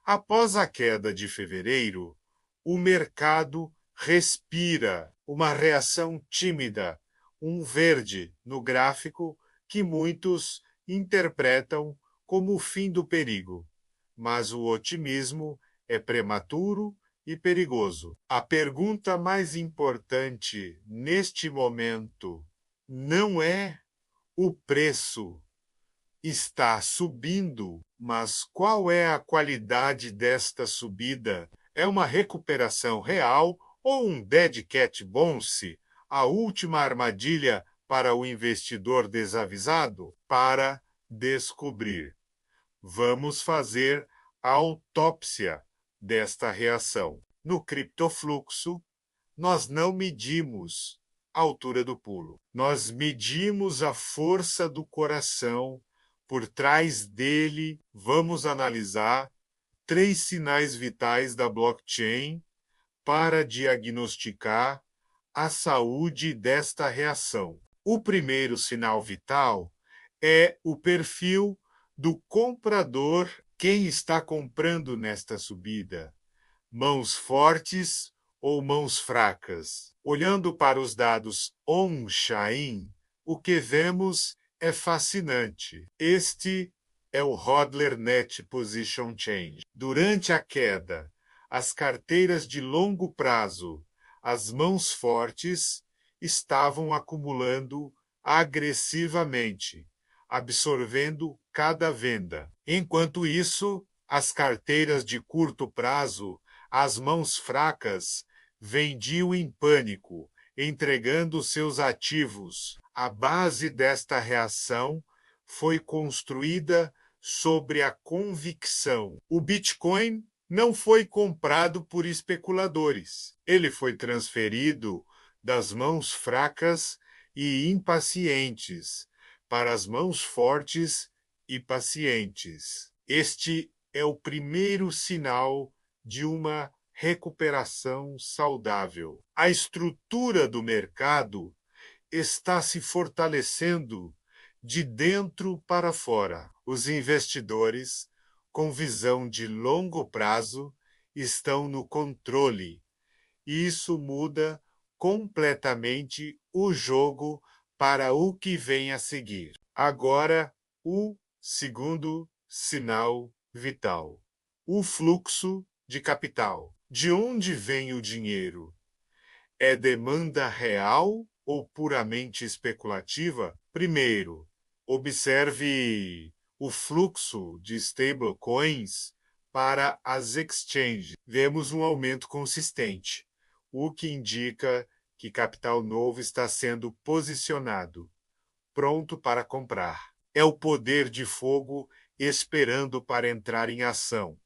Após a queda de fevereiro, o mercado respira uma reação tímida, um verde no gráfico que muitos interpretam como o fim do perigo. Mas o otimismo é prematuro e perigoso. A pergunta mais importante neste momento não é o preço está subindo, mas qual é a qualidade desta subida? É uma recuperação real ou um dead cat bounce, a última armadilha para o investidor desavisado? Para descobrir, vamos fazer a autópsia desta reação. No criptofluxo, nós não medimos a altura do pulo. Nós medimos a força do coração. Por trás dele, vamos analisar 3 sinais vitais da blockchain para diagnosticar a saúde desta reação. O primeiro sinal vital é o perfil do comprador, quem está comprando nesta subida. Mãos fortes ou mãos fracas. Olhando para os dados on-chain, o que vemos é fascinante. Este é o Hodler Net Position Change. Durante a queda, as carteiras de longo prazo, as mãos fortes, estavam acumulando agressivamente, absorvendo cada venda. Enquanto isso, as carteiras de curto prazo, as mãos fracas, vendiam em pânico, entregando seus ativos. A base desta reação foi construída sobre a convicção. O Bitcoin não foi comprado por especuladores. Ele foi transferido das mãos fracas e impacientes para as mãos fortes e pacientes. Este é o primeiro sinal de uma recuperação saudável. A estrutura do mercado está se fortalecendo de dentro para fora. Os investidores, com visão de longo prazo, estão no controle. E isso muda completamente o jogo para o que vem a seguir. Agora, o segundo sinal vital: o fluxo de capital. De onde vem o dinheiro? É demanda real ou puramente especulativa? Primeiro, observe o fluxo de stablecoins para as exchanges. Vemos um aumento consistente, o que indica que capital novo está sendo posicionado, pronto para comprar. É o poder de fogo esperando para entrar em ação.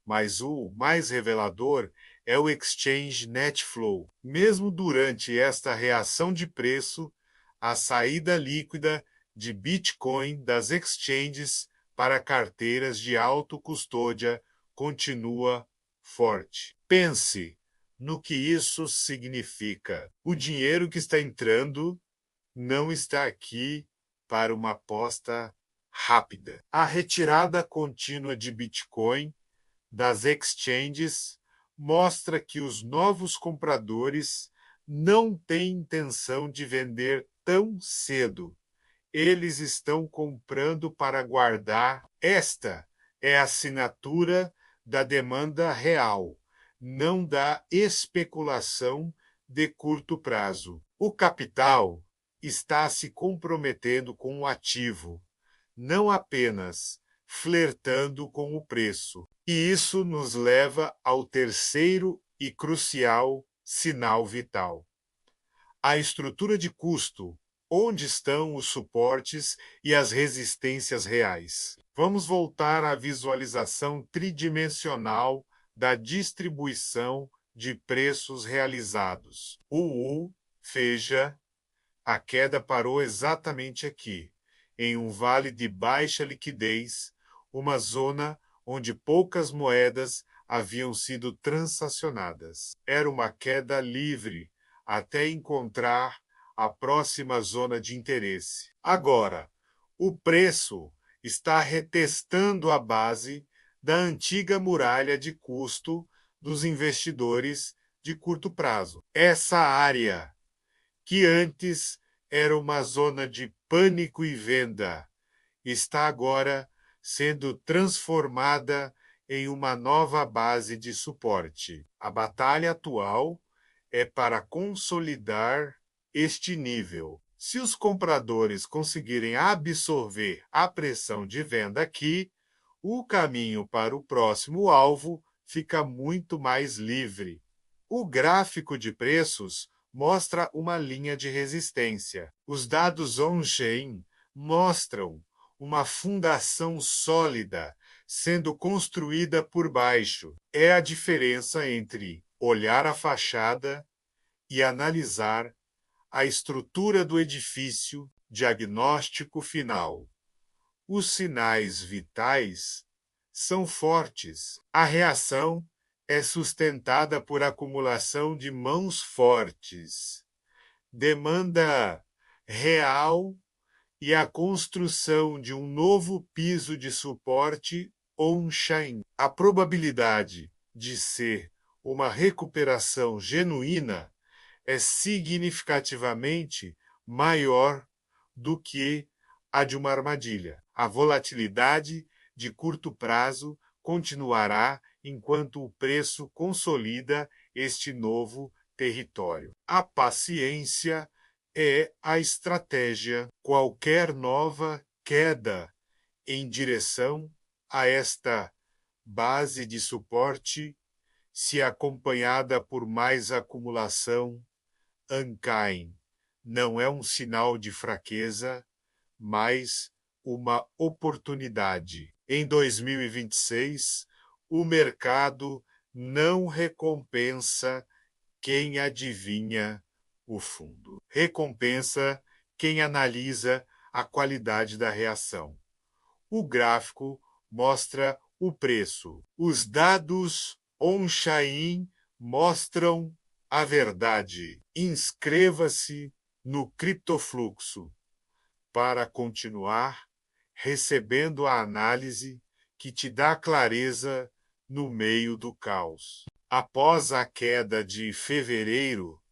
Mas o mais revelador é o Exchange Net Flow. Mesmo durante esta reação de preço, a saída líquida de Bitcoin das exchanges para carteiras de autocustódia continua forte. Pense no que isso significa. O dinheiro que está entrando não está aqui para uma aposta rápida. A retirada contínua de Bitcoin das exchanges mostra que os novos compradores não têm intenção de vender tão cedo. Eles estão comprando para guardar. Esta é a assinatura da demanda real, não da especulação de curto prazo. O capital está se comprometendo com o ativo, não apenas flertando com o preço. E isso nos leva ao terceiro e crucial sinal vital: a estrutura de custo. Onde estão os suportes e as resistências reais? Vamos voltar à visualização tridimensional da distribuição de preços realizados. Veja, a queda parou exatamente aqui, em um vale de baixa liquidez, uma zona onde poucas moedas haviam sido transacionadas. Era uma queda livre até encontrar a próxima zona de interesse. Agora, o preço está retestando a base da antiga muralha de custo dos investidores de curto prazo. Essa área, que antes era uma zona de pânico e venda, está agora sendo transformada em uma nova base de suporte. A batalha atual é para consolidar este nível. Se os compradores conseguirem absorver a pressão de venda aqui, o caminho para o próximo alvo fica muito mais livre. O gráfico de preços mostra uma linha de resistência. Os dados on-chain mostram uma fundação sólida sendo construída por baixo. É a diferença entre olhar a fachada e analisar a estrutura do edifício. Diagnóstico final. Os sinais vitais são fortes. A reação é sustentada por acumulação de mãos fortes, demanda real e a construção de um novo piso de suporte on-chain. A probabilidade de ser uma recuperação genuína é significativamente maior do que a de uma armadilha. A volatilidade de curto prazo continuará enquanto o preço consolida este novo território. A paciência é a estratégia. Qualquer nova queda em direção a esta base de suporte, se acompanhada por mais acumulação, Ancaim, não é um sinal de fraqueza, mas uma oportunidade. Em 2026, o mercado não recompensa quem adivinha o fundo. Recompensa quem analisa a qualidade da reação. O gráfico mostra o preço. Os dados on-chain mostram a verdade. Inscreva-se no Criptofluxo para continuar recebendo a análise que te dá clareza no meio do caos. Após a queda de fevereiro,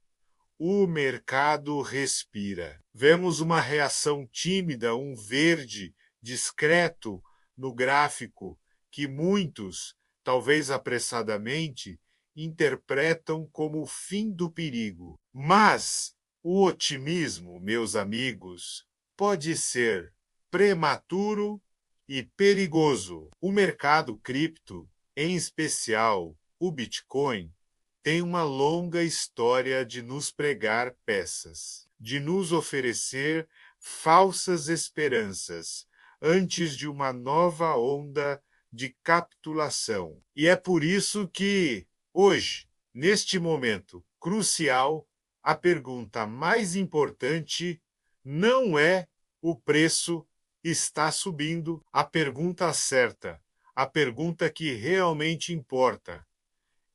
o mercado respira. Vemos uma reação tímida, um verde discreto no gráfico que muitos, talvez apressadamente, interpretam como o fim do perigo. Mas o otimismo, meus amigos, pode ser prematuro e perigoso. O mercado cripto, em especial o Bitcoin, tem uma longa história de nos pregar peças, de nos oferecer falsas esperanças antes de uma nova onda de capitulação. E é por isso que, hoje, neste momento crucial, a pergunta mais importante não é o preço está subindo, a pergunta certa, a pergunta que realmente importa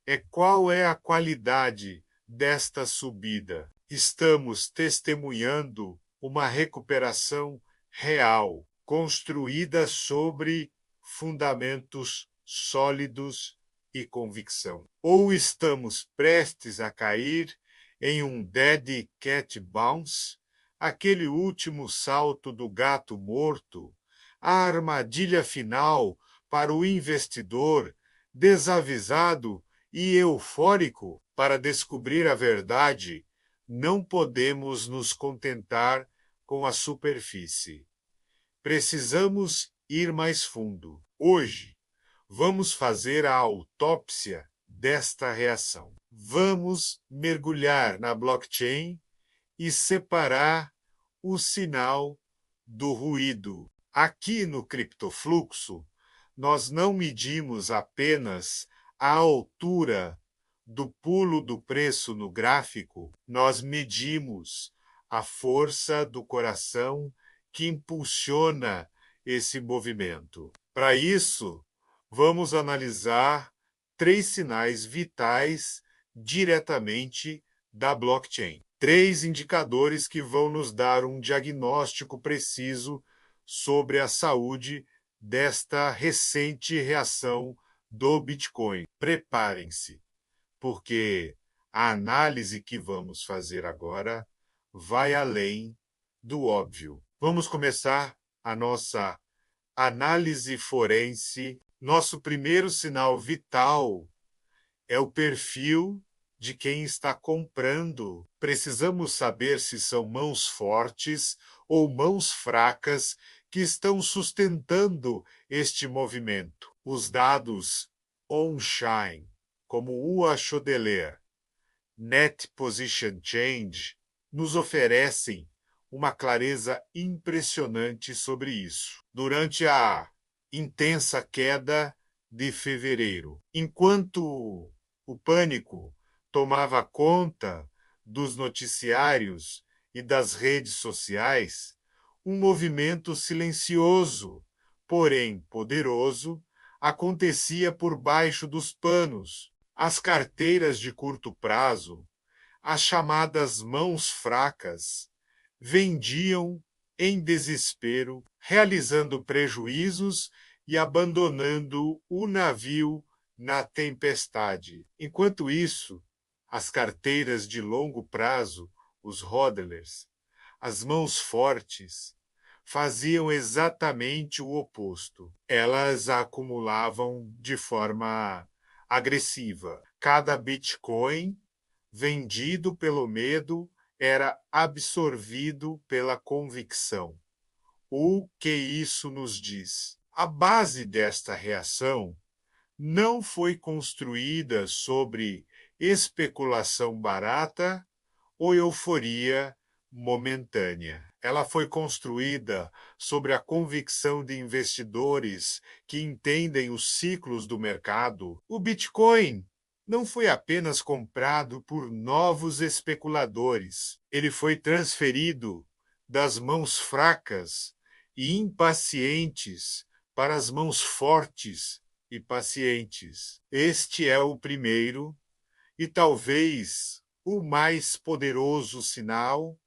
é qual é a qualidade desta subida. Estamos testemunhando uma recuperação real, construída sobre fundamentos sólidos e convicção. Ou estamos prestes a cair em um dead cat bounce, aquele último salto do gato morto, a armadilha final para o investidor desavisado e eufórico para descobrir a verdade. Não podemos nos contentar com a superfície. Precisamos ir mais fundo. Hoje, vamos fazer a autópsia desta reação. Vamos mergulhar na blockchain e separar o sinal do ruído. Aqui no Criptofluxo, nós não medimos apenas a altura do pulo do preço no gráfico, nós medimos a força do coração que impulsiona esse movimento. Para isso, vamos analisar 3 sinais vitais diretamente da blockchain. 3 indicadores que vão nos dar um diagnóstico preciso sobre a saúde desta recente reação do Bitcoin. Preparem-se, porque a análise que vamos fazer agora vai além do óbvio. Vamos começar a nossa análise forense. Nosso primeiro sinal vital é o perfil de quem está comprando. Precisamos saber se são mãos fortes ou mãos fracas que estão sustentando este movimento. Os dados on-chain, como o Achodeler, Net Position Change, nos oferecem uma clareza impressionante sobre isso. Durante a intensa queda de fevereiro, enquanto o pânico tomava conta dos noticiários e das redes sociais, um movimento silencioso, porém poderoso, acontecia por baixo dos panos. As carteiras de curto prazo, as chamadas mãos fracas, vendiam em desespero, realizando prejuízos e abandonando o navio na tempestade. Enquanto isso, as carteiras de longo prazo, os hodlers, as mãos fortes, faziam exatamente o oposto. Elas acumulavam de forma agressiva. Cada Bitcoin vendido pelo medo era absorvido pela convicção. O que isso nos diz? A base desta reação não foi construída sobre especulação barata ou euforia momentânea. Ela foi construída sobre a convicção de investidores que entendem os ciclos do mercado. O Bitcoin não foi apenas comprado por novos especuladores. Ele foi transferido das mãos fracas e impacientes para as mãos fortes e pacientes. Este é o primeiro e talvez o mais poderoso sinal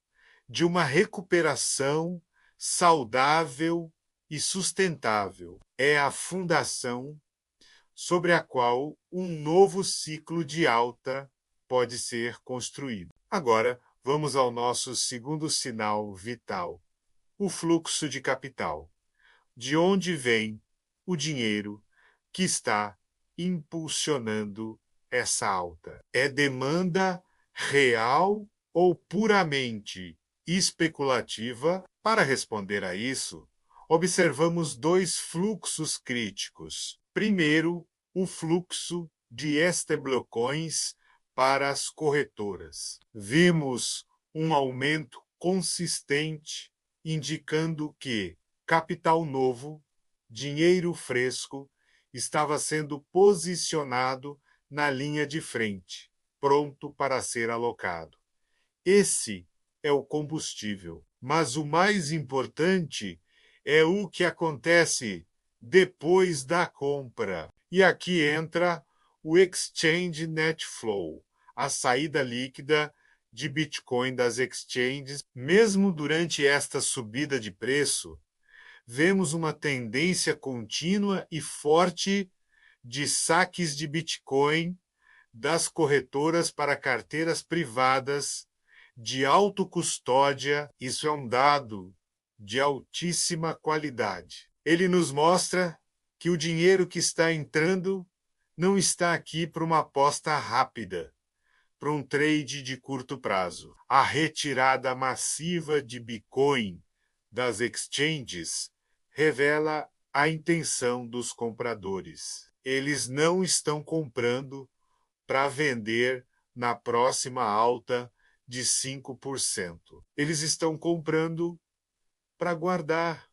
de uma recuperação saudável e sustentável. É a fundação sobre a qual um novo ciclo de alta pode ser construído. Agora, vamos ao nosso segundo sinal vital: o fluxo de capital. De onde vem o dinheiro que está impulsionando essa alta? É demanda real ou puramente especulativa? Para responder a isso, observamos dois fluxos críticos. Primeiro, o fluxo de stablecoins para as corretoras. Vimos um aumento consistente, indicando que capital novo, dinheiro fresco, estava sendo posicionado na linha de frente, pronto para ser alocado. Esse é o combustível. Mas o mais importante é o que acontece depois da compra. E aqui entra o Exchange Net Flow, a saída líquida de Bitcoin das exchanges. Mesmo durante esta subida de preço, vemos uma tendência contínua e forte de saques de Bitcoin das corretoras para carteiras privadas de autocustódia. Isso é um dado de altíssima qualidade. Ele nos mostra que o dinheiro que está entrando não está aqui para uma aposta rápida, para um trade de curto prazo. A retirada massiva de Bitcoin das exchanges revela a intenção dos compradores. Eles não estão comprando para vender na próxima alta de 5%. Eles estão comprando para guardar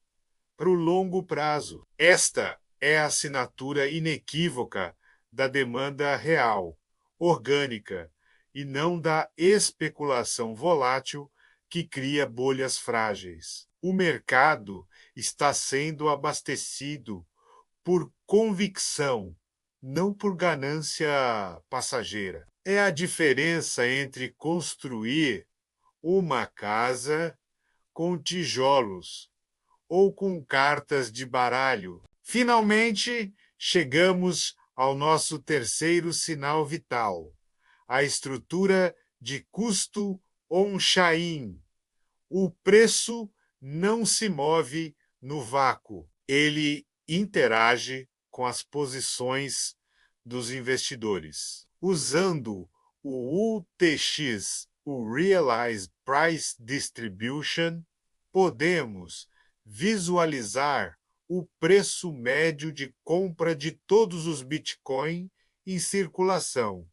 para o longo prazo. Esta é a assinatura inequívoca da demanda real, orgânica, e não da especulação volátil que cria bolhas frágeis. O mercado está sendo abastecido por convicção, não por ganância passageira. É a diferença entre construir uma casa com tijolos ou com cartas de baralho. Finalmente, chegamos ao nosso terceiro sinal vital, a estrutura de custo on-chain. O preço não se move no vácuo, ele interage com as posições dos investidores. Usando o UTX, o Realized Price Distribution, podemos visualizar o preço médio de compra de todos os Bitcoin em circulação.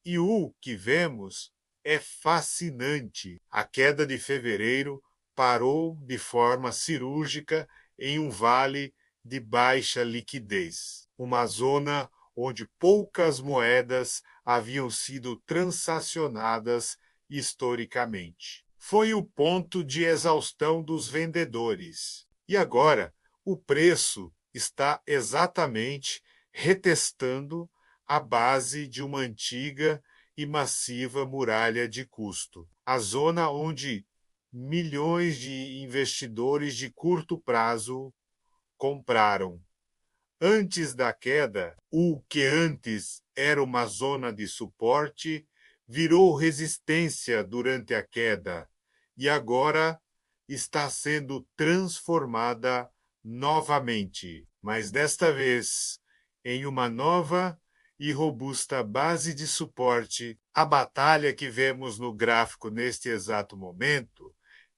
E o que vemos é fascinante. A queda de fevereiro parou de forma cirúrgica em um vale de baixa liquidez, uma zona onde poucas moedas haviam sido transacionadas historicamente. Foi o ponto de exaustão dos vendedores. E agora, o preço está exatamente retestando a base de uma antiga e massiva muralha de custo, a zona onde milhões de investidores de curto prazo compraram. Antes da queda, o que antes era uma zona de suporte virou resistência durante a queda e agora está sendo transformada novamente, mas desta vez em uma nova e robusta base de suporte. A batalha que vemos no gráfico neste exato momento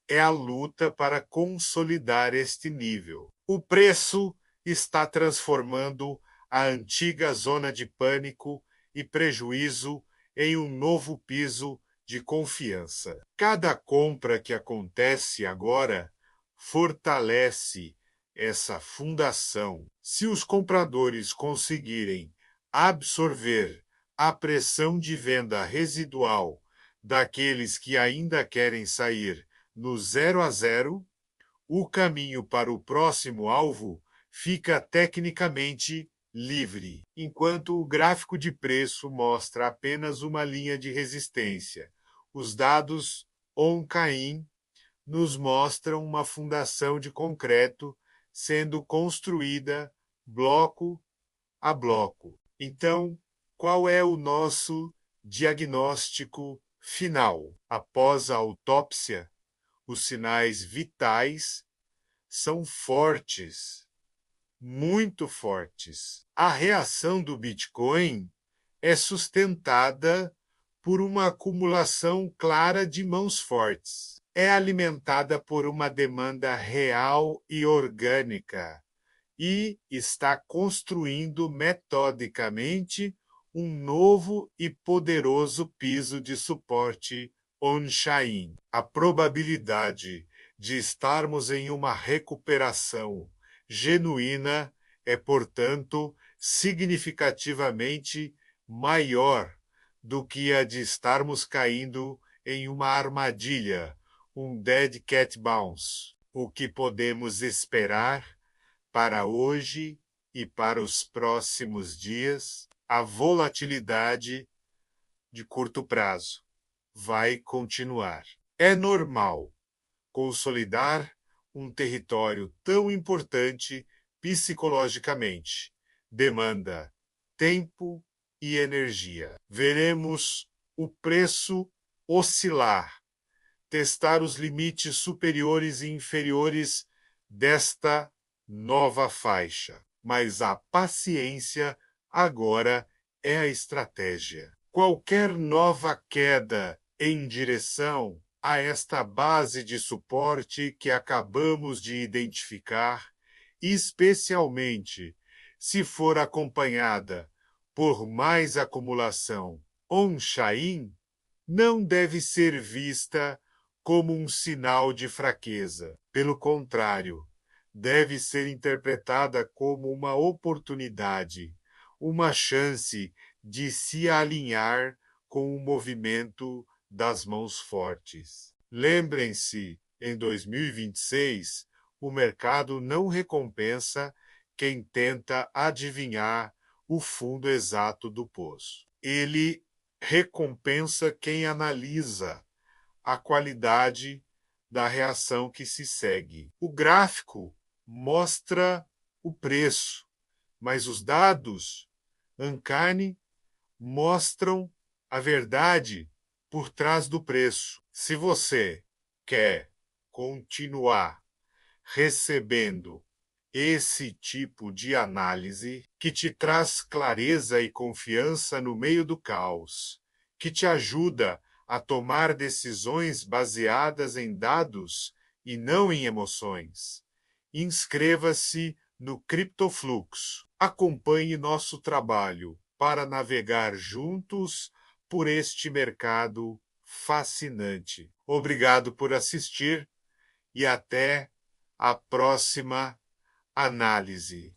é a luta para consolidar este nível. O preço está transformando a antiga zona de pânico e prejuízo em um novo piso de confiança. Cada compra que acontece agora fortalece essa fundação. Se os compradores conseguirem absorver a pressão de venda residual daqueles que ainda querem sair no 0 a 0, o caminho para o próximo alvo fica tecnicamente livre, enquanto o gráfico de preço mostra apenas uma linha de resistência. Os dados on-chain nos mostram uma fundação de concreto sendo construída bloco a bloco. Então, qual é o nosso diagnóstico final? Após a autópsia, os sinais vitais são fortes, muito fortes. A reação do Bitcoin é sustentada por uma acumulação clara de mãos fortes. É alimentada por uma demanda real e orgânica e está construindo metodicamente um novo e poderoso piso de suporte on-chain. A probabilidade de estarmos em uma recuperação genuína é, portanto, significativamente maior do que a de estarmos caindo em uma armadilha, um dead cat bounce. O que podemos esperar para hoje e para os próximos dias? A volatilidade de curto prazo vai continuar. É normal consolidar um território tão importante psicologicamente. Demanda tempo e energia. Veremos o preço oscilar, testar os limites superiores e inferiores desta nova faixa. Mas a paciência agora é a estratégia. Qualquer nova queda em direção a esta base de suporte que acabamos de identificar, especialmente se for acompanhada por mais acumulação on-chain, não deve ser vista como um sinal de fraqueza. Pelo contrário, deve ser interpretada como uma oportunidade, uma chance de se alinhar com o movimento das mãos fortes. Lembrem-se, em 2026, o mercado não recompensa quem tenta adivinhar o fundo exato do poço. Ele recompensa quem analisa a qualidade da reação que se segue. O gráfico mostra o preço, mas os dados Uncanny mostram a verdade por trás do preço. Se você quer continuar recebendo esse tipo de análise que te traz clareza e confiança no meio do caos, que te ajuda a tomar decisões baseadas em dados e não em emoções, inscreva-se no CryptoFluxo. Acompanhe nosso trabalho para navegar juntos por este mercado fascinante. Obrigado por assistir e até a próxima análise.